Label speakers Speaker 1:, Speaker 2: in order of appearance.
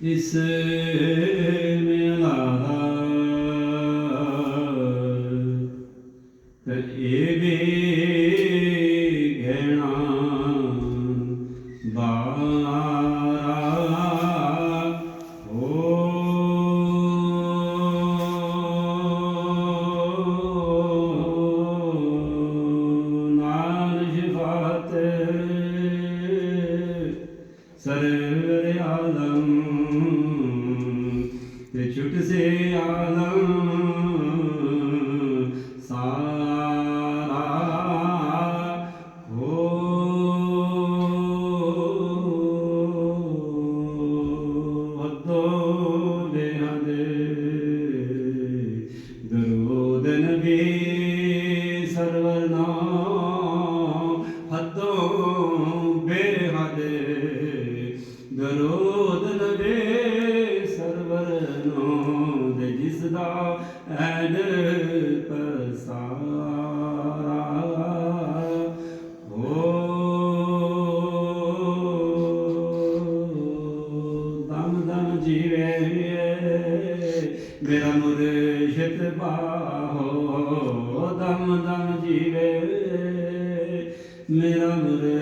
Speaker 1: ਇਸ ਮਿਲਾਦਾ ਤੇ ਇਹ ਵੀ ਗਹਿਣਾ ਬਾਰਾ ਹੋ ਨਾਨ ਸ਼ਿਫਾਤ ਸਰਵਰ ਆਲਮ ਤੇ ਛੁਟ ਸੇ ਆਲਮ ਸਾਰਾ ਹੋ ਹੱਦੋਂ ਬੇਹਦ ਦਰੂਦ ਨਬੀ ਸਰਵਰ ਨਾਮ ਹੱਦੋਂ ਬੇਹਦ ਦਰੂਦ ਨਬੀ ਸਰਵਰ ਨਾਮ ਦੇ ਜਿਸ ਦਾ ਐਨ ਪਸਾਰਾ ਹੋ ਦਮ ਦਮ ਜੀਵੇ ਮੇਰਾ ਮੁਰਸ਼ਿਦ ਬਾਹੋ ਦਮ ਦਮ ਜੀਵੇ ਮੇਰਾ ਮੁਰਸ਼ਿਦ